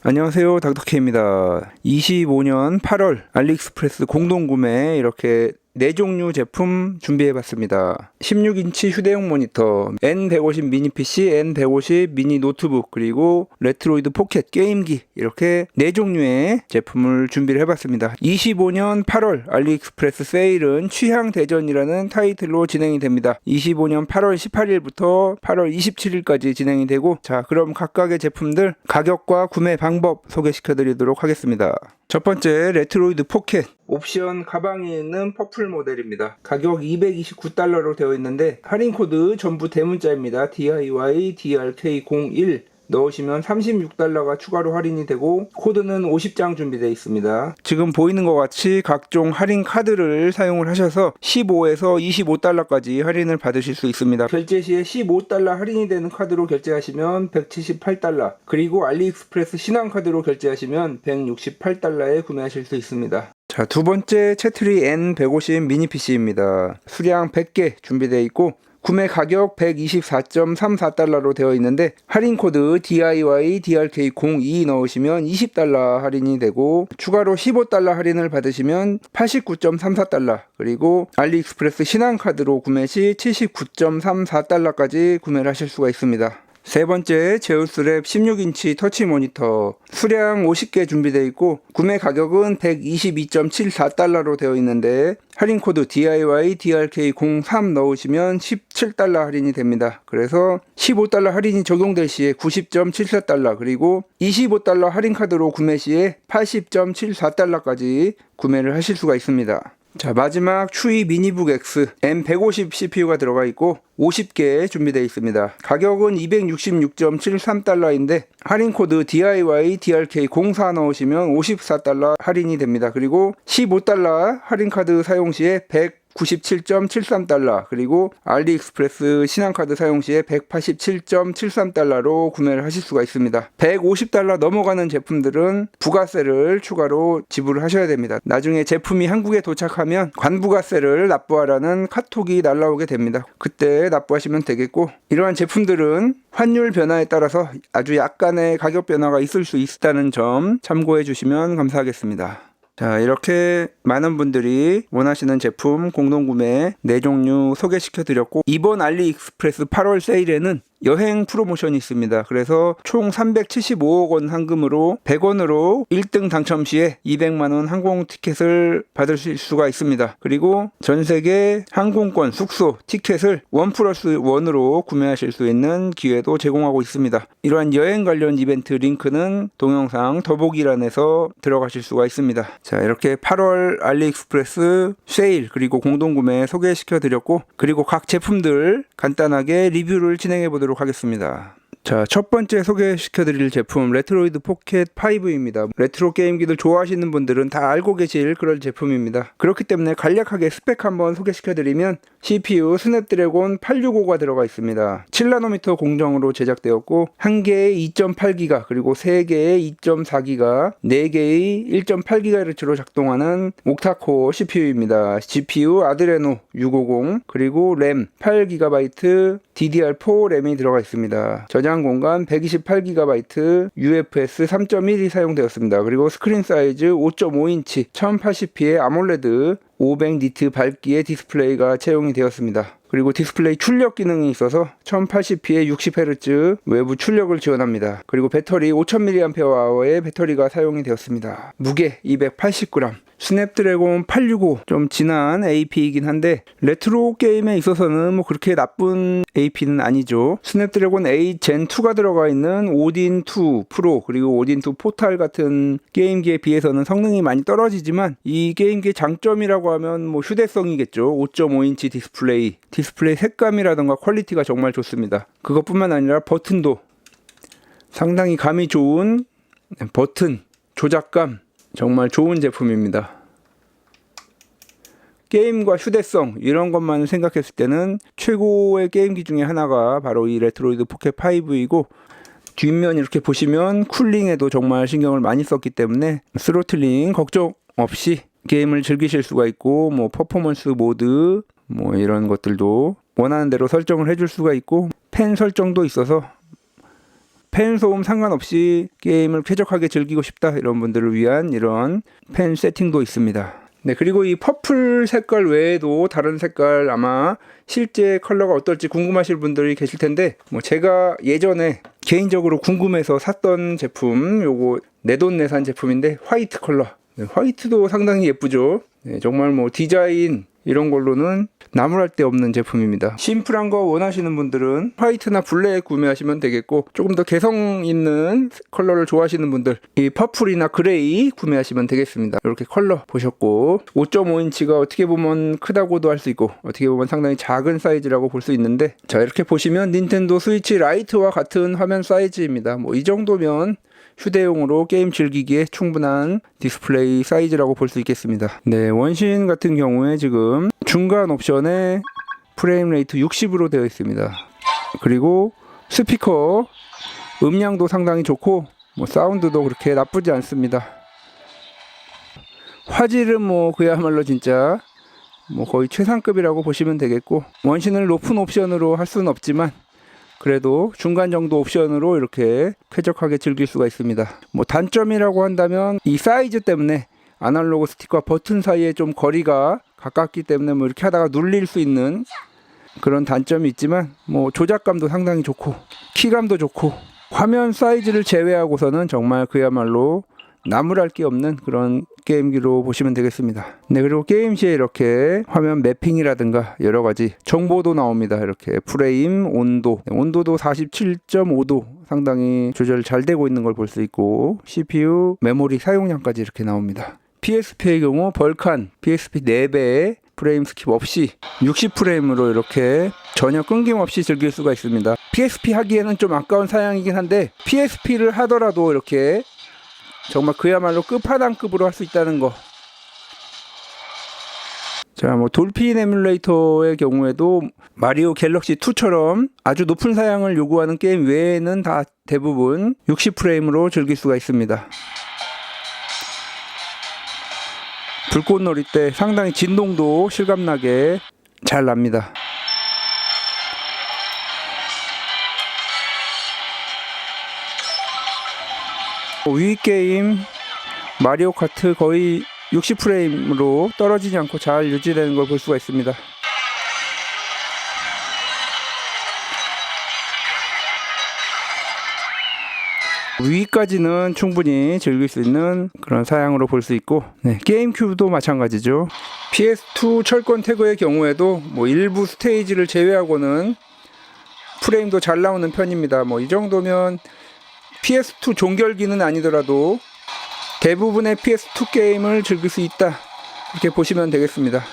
안녕하세요, 닥터케입니다. 25년 8월 알리익스프레스 공동구매 이렇게 4종류 제품 준비해봤습니다. 16인치 휴대용 모니터, N150 미니 PC, N150 미니 노트북, 그리고 레트로이드 포켓 게임기 이렇게 4종류의 제품을 준비를 해봤습니다. 25년 8월 알리익스프레스 세일은 취향대전이라는 타이틀로 진행이 됩니다. 25년 8월 18일부터 8월 27일까지 진행이 되고, 자, 그럼 각각의 제품들 가격과 구매 방법 소개시켜드리도록 하겠습니다. 첫 번째, 레트로이드 포켓 옵션 가방에 있는 퍼플 모델입니다. 가격 229달러로 되어 있는데 할인 코드 전부 대문자입니다. DIY DRK01 넣으시면 36달러가 추가로 할인이 되고, 코드는 50장 준비되어 있습니다. 지금 보이는 것 같이 각종 할인 카드를 사용을 하셔서 15에서 25달러까지 할인을 받으실 수 있습니다. 결제 시에 15달러 할인이 되는 카드로 결제하시면 178달러, 그리고 알리익스프레스 신한카드로 결제하시면 168달러에 구매하실 수 있습니다. 자, 두 번째, 채트리 N150 미니 PC입니다. 수량 100개 준비되어 있고 구매 가격 124.34달러로 되어 있는데 할인 코드 DIY DRK02 넣으시면 20달러 할인이 되고, 추가로 15달러 할인을 받으시면 89.34달러, 그리고 알리익스프레스 신한카드로 구매 시 79.34달러까지 구매를 하실 수가 있습니다. 세 번째, 제우스랩 16인치 터치 모니터 수량 50개 준비되어 있고 구매 가격은 122.74달러로 되어 있는데 할인 코드 DIY DRK03 넣으시면 17달러 할인이 됩니다. 그래서 15달러 할인이 적용될 시에 90.74달러, 그리고 25달러 할인 카드로 구매 시에 80.74달러까지 구매를 하실 수가 있습니다. 자, 마지막 추이 미니북 X M150 CPU가 들어가 있고 50개 준비되어 있습니다. 가격은 266.73달러인데 할인 코드 DIY DRK04 넣으시면 54달러 할인이 됩니다. 그리고 15달러 할인 카드 사용 시에 197.73달러, 그리고 알리익스프레스 신한카드 사용 시에 187.73달러로 구매를 하실 수가 있습니다. 150달러 넘어가는 제품들은 부가세를 추가로 지불을 하셔야 됩니다. 나중에 제품이 한국에 도착하면 관부가세를 납부하라는 카톡이 날라오게 됩니다. 그때 납부하시면 되겠고, 이러한 제품들은 환율 변화에 따라서 아주 약간의 가격 변화가 있을 수 있다는 점 참고해 주시면 감사하겠습니다. 자, 이렇게 많은 분들이 원하시는 제품 공동구매 4종류 소개시켜 드렸고, 이번 알리익스프레스 8월 세일에는 여행 프로모션이 있습니다. 그래서 총 375억 원 환금으로 100원으로 1등 당첨 시에 200만원 항공 티켓을 받으실 수가 있습니다. 그리고 전 세계 항공권, 숙소, 티켓을 1+1으로 구매하실 수 있는 기회도 제공하고 있습니다. 이러한 여행 관련 이벤트 링크는 동영상 더보기란에서 들어가실 수가 있습니다. 자, 이렇게 8월 알리익스프레스 세일 그리고 공동구매 소개시켜 드렸고, 그리고 각 제품들 간단하게 리뷰를 진행해 보도록 하겠습니다. 자, 첫 번째 소개시켜드릴 제품 레트로이드 포켓 5입니다. 레트로 게임기들 좋아하시는 분들은 다 알고 계실 그런 제품입니다. 그렇기 때문에 간략하게 스펙 한번 소개시켜드리면 CPU 스냅드래곤 865가 들어가 있습니다. 7나노미터 공정으로 제작되었고 1개의 2.8기가, 그리고 3개의 2.4기가, 4개의 1.8GHz로 작동하는 옥타코어 CPU입니다. GPU 아드레노 650, 그리고 램 8GB DDR4 램이 들어가 있습니다. 저장 공간 128GB, UFS 3.1이 사용되었습니다. 그리고 스크린 사이즈 5.5인치 1080p의 아몰레드 500니트 밝기의 디스플레이가 채용이 되었습니다. 그리고 디스플레이 출력 기능이 있어서 1080p의 60Hz 외부 출력을 지원합니다. 그리고 배터리 5000mAh의 배터리가 사용이 되었습니다. 무게 280g. 스냅드래곤 865 좀 진한 AP이긴 한데 레트로 게임에 있어서는 뭐 그렇게 나쁜 AP는 아니죠. 스냅드래곤 8 젠2가 들어가 있는 오딘2 프로 그리고 오딘2 포탈 같은 게임기에 비해서는 성능이 많이 떨어지지만, 이 게임기의 장점이라고 하면 뭐 휴대성이겠죠. 5.5인치 디스플레이 색감이라던가 퀄리티가 정말 좋습니다. 그것뿐만 아니라 버튼도 상당히 감이 좋은 버튼 조작감, 정말 좋은 제품입니다. 게임과 휴대성 이런 것만 생각했을 때는 최고의 게임기 중에 하나가 바로 이 레트로이드 포켓 5이고, 뒷면 이렇게 보시면 쿨링에도 정말 신경을 많이 썼기 때문에 스로틀링 걱정 없이 게임을 즐기실 수가 있고, 뭐 퍼포먼스 모드 뭐 이런 것들도 원하는 대로 설정을 해줄 수가 있고, 펜 설정도 있어서 팬 소음 상관없이 게임을 쾌적하게 즐기고 싶다 이런 분들을 위한 이런 팬 세팅도 있습니다. 네, 그리고 이 퍼플 색깔 외에도 다른 색깔 아마 실제 컬러가 어떨지 궁금하실 분들이 계실 텐데, 뭐 제가 예전에 개인적으로 궁금해서 샀던 제품, 요거 내돈내산 제품인데 화이트 컬러. 네, 화이트도 상당히 예쁘죠. 네, 정말 뭐 디자인 이런 걸로는 나무랄 데 없는 제품입니다. 심플한 거 원하시는 분들은 화이트나 블랙 구매하시면 되겠고, 조금 더 개성 있는 컬러를 좋아하시는 분들 이 퍼플이나 그레이 구매하시면 되겠습니다. 이렇게 컬러 보셨고, 5.5인치가 어떻게 보면 크다고도 할 수 있고 어떻게 보면 상당히 작은 사이즈라고 볼 수 있는데, 자 이렇게 보시면 닌텐도 스위치 라이트와 같은 화면 사이즈입니다. 뭐 이 정도면 휴대용으로 게임 즐기기에 충분한 디스플레이 사이즈라고 볼 수 있겠습니다. 네, 원신 같은 경우에 지금 중간 옵션에 프레임 레이트 60으로 되어 있습니다. 그리고 스피커 음량도 상당히 좋고, 뭐 사운드도 그렇게 나쁘지 않습니다. 화질은 뭐 그야말로 진짜 뭐 거의 최상급이라고 보시면 되겠고, 원신을 높은 옵션으로 할 수는 없지만 그래도 중간 정도 옵션으로 이렇게 쾌적하게 즐길 수가 있습니다. 뭐 단점이라고 한다면 이 사이즈 때문에 아날로그 스틱과 버튼 사이에 좀 거리가 가깝기 때문에 뭐 이렇게 하다가 눌릴 수 있는 그런 단점이 있지만, 뭐 조작감도 상당히 좋고 키감도 좋고, 화면 사이즈를 제외하고서는 정말 그야말로 나무랄 게 없는 그런 게임기로 보시면 되겠습니다. 네, 그리고 게임 시에 이렇게 화면 매핑이라든가 여러 가지 정보도 나옵니다. 이렇게 프레임, 온도, 온도도 47.5도 상당히 조절 잘 되고 있는 걸 볼 수 있고, CPU, 메모리 사용량까지 이렇게 나옵니다. PSP의 경우 벌칸, PSP 4배의 프레임 스킵 없이 60프레임으로 이렇게 전혀 끊김없이 즐길 수가 있습니다. PSP 하기에는 좀 아까운 사양이긴 한데, PSP를 하더라도 이렇게 정말 그야말로 끝판왕급으로 할 수 있다는 거. 자, 뭐 돌핀 에뮬레이터의 경우에도 마리오 갤럭시 2처럼 아주 높은 사양을 요구하는 게임 외에는 다 대부분 60프레임으로 즐길 수가 있습니다. 불꽃놀이 때 상당히 진동도 실감나게 잘 납니다. 위 게임 마리오 카트 거의 60프레임으로 떨어지지 않고 잘 유지되는 걸 볼 수가 있습니다. 위까지는 충분히 즐길 수 있는 그런 사양으로 볼 수 있고, 네, 게임 큐브도 마찬가지죠. PS2 철권 태그의 경우에도 뭐 일부 스테이지를 제외하고는 프레임도 잘 나오는 편입니다. 뭐 이 정도면 PS2 종결기는 아니더라도 대부분의 PS2 게임을 즐길 수 있다, 이렇게 보시면 되겠습니다.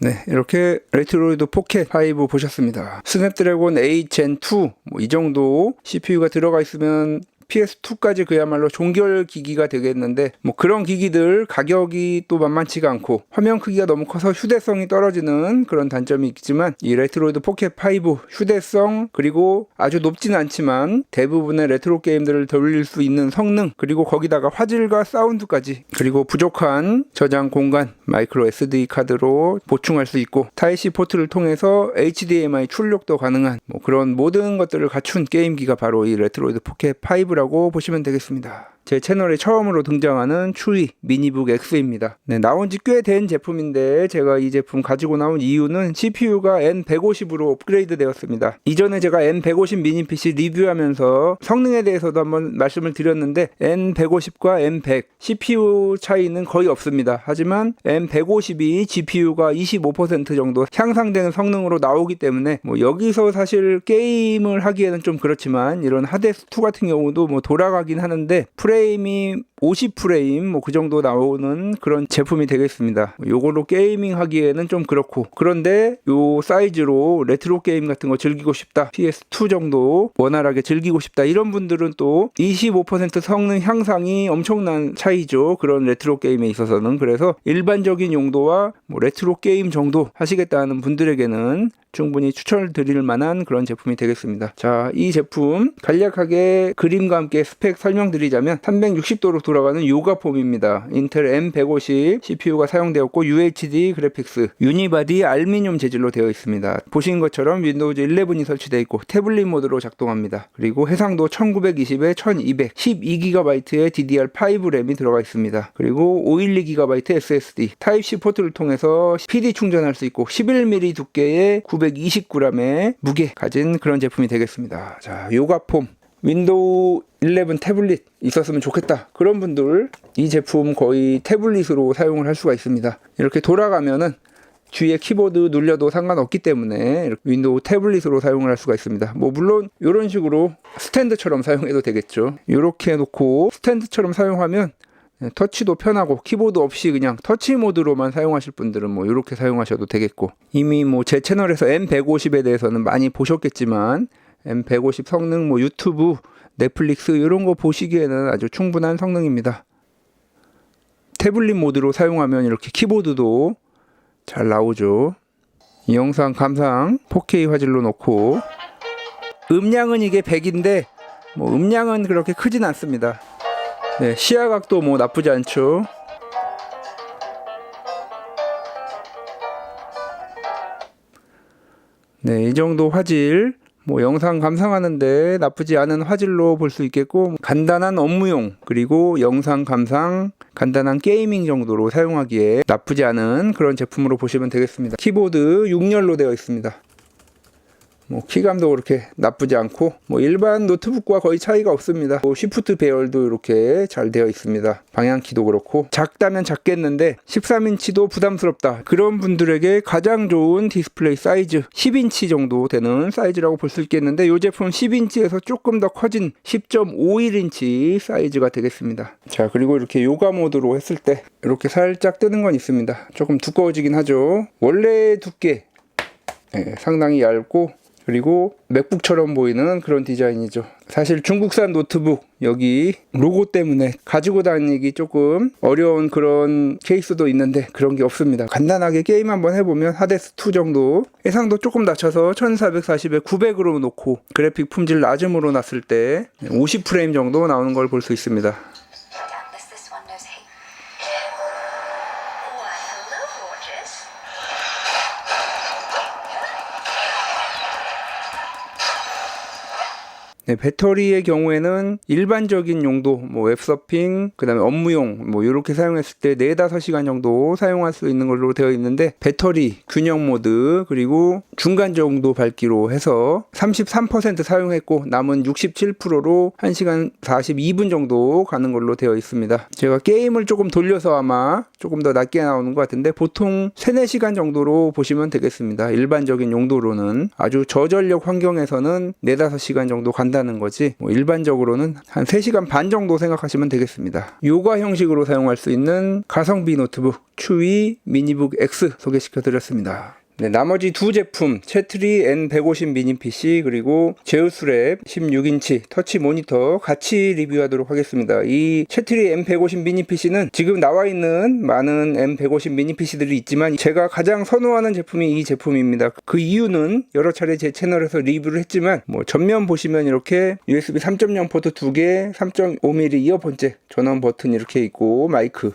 네, 이렇게 레트로이드 포켓 5 보셨습니다. 스냅드래곤 8 젠 2, 뭐 이 정도 CPU가 들어가 있으면 PS2까지 그야말로 종결 기기가 되겠는데, 뭐 그런 기기들 가격이 또 만만치가 않고 화면 크기가 너무 커서 휴대성이 떨어지는 그런 단점이 있지만, 이 레트로이드 포켓 5 휴대성, 그리고 아주 높지는 않지만 대부분의 레트로 게임들을 돌릴 수 있는 성능, 그리고 거기다가 화질과 사운드까지, 그리고 부족한 저장 공간 마이크로 SD 카드로 보충할 수 있고, 타입C 포트를 통해서 HDMI 출력도 가능한 뭐 그런 모든 것들을 갖춘 게임기가 바로 이 레트로이드 포켓 5 라고 보시면 되겠습니다. 제 채널에 처음으로 등장하는 추이 미니북 X입니다. 네, 나온 지 꽤 된 제품인데 제가 이 제품 가지고 나온 이유는 CPU가 N150으로 업그레이드 되었습니다. 이전에 제가 N150 미니 PC 리뷰하면서 성능에 대해서도 한번 말씀을 드렸는데, N150과 N100 CPU 차이는 거의 없습니다. 하지만 N150이 GPU가 25% 정도 향상되는 성능으로 나오기 때문에 뭐 여기서 사실 게임을 하기에는 좀 그렇지만, 이런 하데스2 같은 경우도 뭐 돌아가긴 하는데 프레임이 50프레임 뭐 그 정도 나오는 그런 제품이 되겠습니다. 요걸로 게이밍 하기에는 좀 그렇고, 그런데 요 사이즈로 레트로 게임 같은 거 즐기고 싶다, PS2 정도 원활하게 즐기고 싶다, 이런 분들은 또 25% 성능 향상이 엄청난 차이죠. 그런 레트로 게임에 있어서는. 그래서 일반적인 용도와 뭐 레트로 게임 정도 하시겠다는 분들에게는 충분히 추천을 드릴 만한 그런 제품이 되겠습니다. 자, 이 제품 간략하게 그림과 함께 스펙 설명드리자면 360도로 돌아가는 요가폼입니다. 인텔 M150 CPU가 사용되었고 UHD 그래픽스, 유니바디 알루미늄 재질로 되어 있습니다. 보신 것처럼 윈도우즈 11이 설치되어 있고 태블릿 모드로 작동합니다. 그리고 해상도 1920에 1200, 12GB의 DDR5 램이 들어가 있습니다. 그리고 512GB SSD, 타입C 포트를 통해서 PD 충전할 수 있고 11mm 두께의 929g의 무게 가진 그런 제품이 되겠습니다. 자, 요가폼 윈도우 11 태블릿 있었으면 좋겠다 그런 분들 이 제품 거의 태블릿으로 사용을 할 수가 있습니다. 이렇게 돌아가면은 뒤에 키보드 눌려도 상관없기 때문에 윈도우 태블릿으로 사용을 할 수가 있습니다. 뭐 물론 이런 식으로 스탠드처럼 사용해도 되겠죠. 이렇게 해놓고 스탠드처럼 사용하면 터치도 편하고 키보드 없이 그냥 터치 모드로만 사용하실 분들은 뭐 이렇게 사용하셔도 되겠고, 이미 뭐 제 채널에서 M150에 대해서는 많이 보셨겠지만 M150 성능 뭐 유튜브, 넷플릭스 이런 거 보시기에는 아주 충분한 성능입니다. 태블릿 모드로 사용하면 이렇게 키보드도 잘 나오죠. 이 영상 감상 4K 화질로 놓고, 음량은 이게 100인데 뭐 음량은 그렇게 크진 않습니다. 네, 시야각도 뭐 나쁘지 않죠. 네, 이 정도 화질 뭐 영상 감상하는데 나쁘지 않은 화질로 볼 수 있겠고, 간단한 업무용 그리고 영상 감상, 간단한 게이밍 정도로 사용하기에 나쁘지 않은 그런 제품으로 보시면 되겠습니다. 키보드 6열로 되어 있습니다. 뭐 키감도 그렇게 나쁘지 않고 뭐 일반 노트북과 거의 차이가 없습니다. 쉬프트 배열도 이렇게 잘 되어 있습니다. 방향키도 그렇고, 작다면 작겠는데 13인치도 부담스럽다 그런 분들에게 가장 좋은 디스플레이 사이즈 10인치 정도 되는 사이즈라고 볼 수 있겠는데, 이 제품 10인치에서 조금 더 커진 10.51인치 사이즈가 되겠습니다. 자, 그리고 이렇게 요가 모드로 했을 때 이렇게 살짝 뜨는 건 있습니다. 조금 두꺼워지긴 하죠. 원래 두께 상당히 얇고, 그리고 맥북처럼 보이는 그런 디자인이죠. 사실 중국산 노트북 여기 로고 때문에 가지고 다니기 조금 어려운 그런 케이스도 있는데 그런 게 없습니다. 간단하게 게임 한번 해보면 하데스2 정도, 해상도 조금 낮춰서 1440에 900으로 놓고 그래픽 품질 낮음으로 놨을 때 50프레임 정도 나오는 걸 볼 수 있습니다. 네, 배터리의 경우에는 일반적인 용도, 뭐 웹서핑, 그 다음에 업무용, 뭐 이렇게 사용했을 때 4-5시간 정도 사용할 수 있는 걸로 되어 있는데, 배터리, 균형 모드, 그리고 중간 정도 밝기로 해서 33% 사용했고 남은 67%로 1시간 42분 정도 가는 걸로 되어 있습니다. 제가 게임을 조금 돌려서 아마 조금 더 낮게 나오는 것 같은데 보통 3-4시간 정도로 보시면 되겠습니다. 일반적인 용도로는. 아주 저전력 환경에서는 4-5시간 정도 간다는 거지, 뭐 일반적으로는 한 3시간 반 정도 생각하시면 되겠습니다. 요가 형식으로 사용할 수 있는 가성비 노트북 추위 미니북 X 소개시켜 드렸습니다. 네, 나머지 두 제품 채트리 N150 미니 PC 그리고 제우스랩 16인치 터치 모니터 같이 리뷰하도록 하겠습니다. 이 채트리 M150 미니 PC는 지금 나와 있는 많은 M150 미니 PC들이 있지만 제가 가장 선호하는 제품이 이 제품입니다. 그 이유는 여러 차례 제 채널에서 리뷰를 했지만 뭐 전면 보시면 이렇게 USB 3.0 포트 2개, 3.5mm 이어폰 잭, 전원 버튼 이렇게 있고 마이크.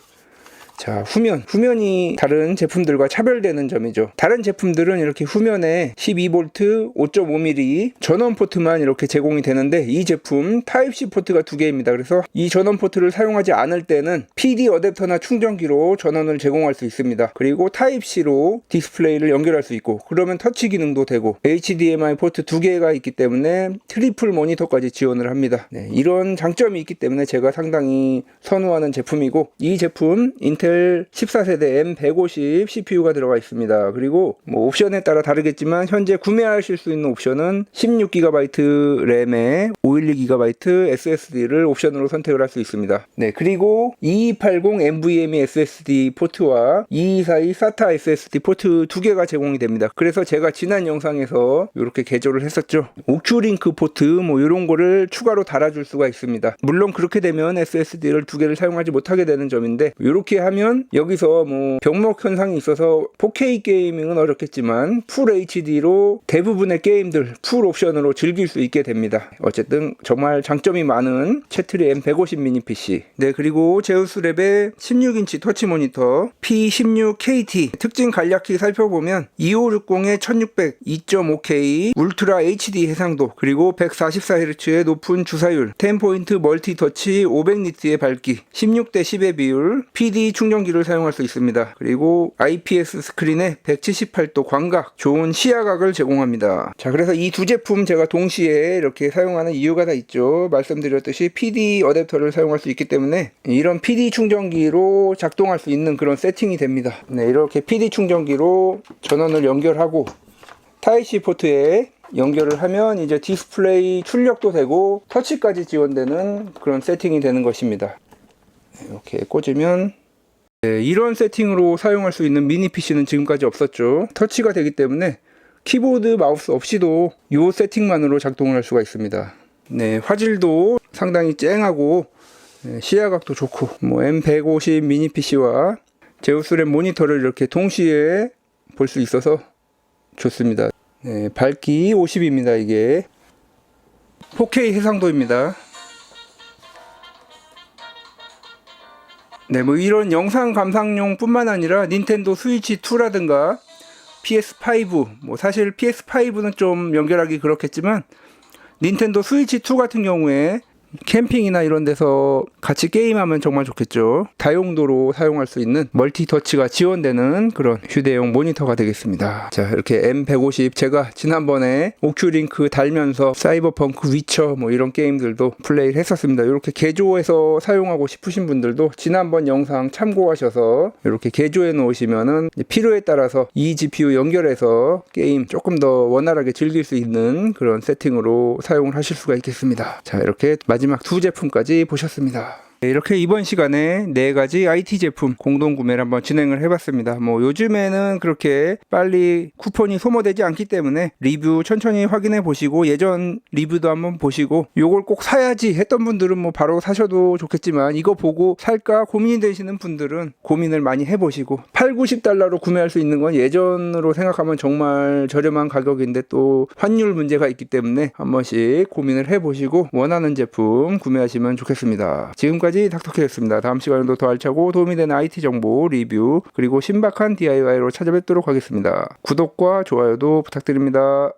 자, 후면이 다른 제품들과 차별되는 점이죠. 다른 제품들은 이렇게 후면에 12V 5.5mm 전원 포트만 이렇게 제공이 되는데 이 제품 타입C 포트가 2개입니다. 그래서 이 전원 포트를 사용하지 않을 때는 PD 어댑터나 충전기로 전원을 제공할 수 있습니다. 그리고 타입C로 디스플레이를 연결할 수 있고, 그러면 터치 기능도 되고, HDMI 포트 2개가 있기 때문에 트리플 모니터까지 지원을 합니다. 네, 이런 장점이 있기 때문에 제가 상당히 선호하는 제품이고, 이 제품 인텔 14세대 M150 CPU가 들어가 있습니다. 그리고 뭐 옵션에 따라 다르겠지만 현재 구매하실 수 있는 옵션은 16GB 램에 512GB SSD를 옵션으로 선택을 할 수 있습니다. 네, 그리고 2280 NVMe SSD 포트와 2242 SATA SSD 포트 2개가 제공이 됩니다. 그래서 제가 지난 영상에서 이렇게 개조를 했었죠. 우큐링크 포트 뭐 이런 거를 추가로 달아줄 수가 있습니다. 물론 그렇게 되면 SSD를 2개를 사용하지 못하게 되는 점인데, 이렇게 하면 여기서 뭐 병목 현상이 있어서 4K 게이밍은 어렵겠지만 풀 HD로 대부분의 게임들 풀 옵션으로 즐길 수 있게 됩니다. 어쨌든 등 정말 장점이 많은 채트리 M150 미니 PC. 네, 그리고 제우스랩의 16인치 터치 모니터 P16KT 특징 간략히 살펴보면 2560에 1600, 2.5K, 울트라 HD 해상도, 그리고 144Hz의 높은 주사율, 10포인트 멀티 터치, 500니트의 밝기, 16대 10의 비율, PD 충전기를 사용할 수 있습니다. 그리고 IPS 스크린에 178도 광각, 좋은 시야각을 제공합니다. 자, 그래서 이 두 제품 제가 동시에 이렇게 사용하는 이유가 다 있죠. 말씀드렸듯이 PD 어댑터를 사용할 수 있기 때문에 이런 PD 충전기로 작동할 수 있는 그런 세팅이 됩니다. 네, 이렇게 PD 충전기로 전원을 연결하고 타입C 포트에 연결을 하면 이제 디스플레이 출력도 되고 터치까지 지원되는 그런 세팅이 되는 것입니다. 이렇게 꽂으면 이런 세팅으로 사용할 수 있는 미니 PC는 지금까지 없었죠. 터치가 되기 때문에 키보드 마우스 없이도 이 세팅만으로 작동을 할 수가 있습니다. 네, 화질도 상당히 쨍하고 시야각도 좋고 M150 미니 PC와 제우스랩 모니터를 이렇게 동시에 볼 수 있어서 좋습니다. 네, 밝기 50입니다. 이게 4K 해상도입니다. 네, 이런 영상 감상용 뿐만 아니라 닌텐도 스위치 2라든가 PS5, 사실 PS5는 좀 연결하기 그렇겠지만 닌텐도 스위치 2 같은 경우에 캠핑이나 이런 데서 같이 게임하면 정말 좋겠죠. 다용도로 사용할 수 있는 멀티 터치가 지원되는 그런 휴대용 모니터가 되겠습니다. 자, 이렇게 M150 제가 지난번에 오큐링크 달면서 사이버펑크 위쳐 이런 게임들도 플레이를 했었습니다. 이렇게 개조해서 사용하고 싶으신 분들도 지난번 영상 참고하셔서 이렇게 개조해 놓으시면은 필요에 따라서 이 GPU 연결해서 게임 조금 더 원활하게 즐길 수 있는 그런 세팅으로 사용을 하실 수가 있겠습니다. 자, 이렇게 마지막 두 제품까지 보셨습니다. 이렇게 이번 시간에 4가지 IT 제품 공동 구매를 한번 진행을 해봤습니다. 요즘에는 그렇게 빨리 쿠폰이 소모되지 않기 때문에 리뷰 천천히 확인해 보시고 예전 리뷰도 한번 보시고 요걸 꼭 사야지 했던 분들은 바로 사셔도 좋겠지만 이거 보고 살까 고민이 되시는 분들은 고민을 많이 해보시고 8, 90달러로 구매할 수 있는 건 예전으로 생각하면 정말 저렴한 가격인데 또 환율 문제가 있기 때문에 한 번씩 고민을 해보시고 원하는 제품 구매하시면 좋겠습니다. 지금까지 닥터케였습니다. 다음 시간에도 더 알차고 도움이 되는 IT 정보 리뷰 그리고 신박한 DIY로 찾아뵙도록 하겠습니다. 구독과 좋아요도 부탁드립니다.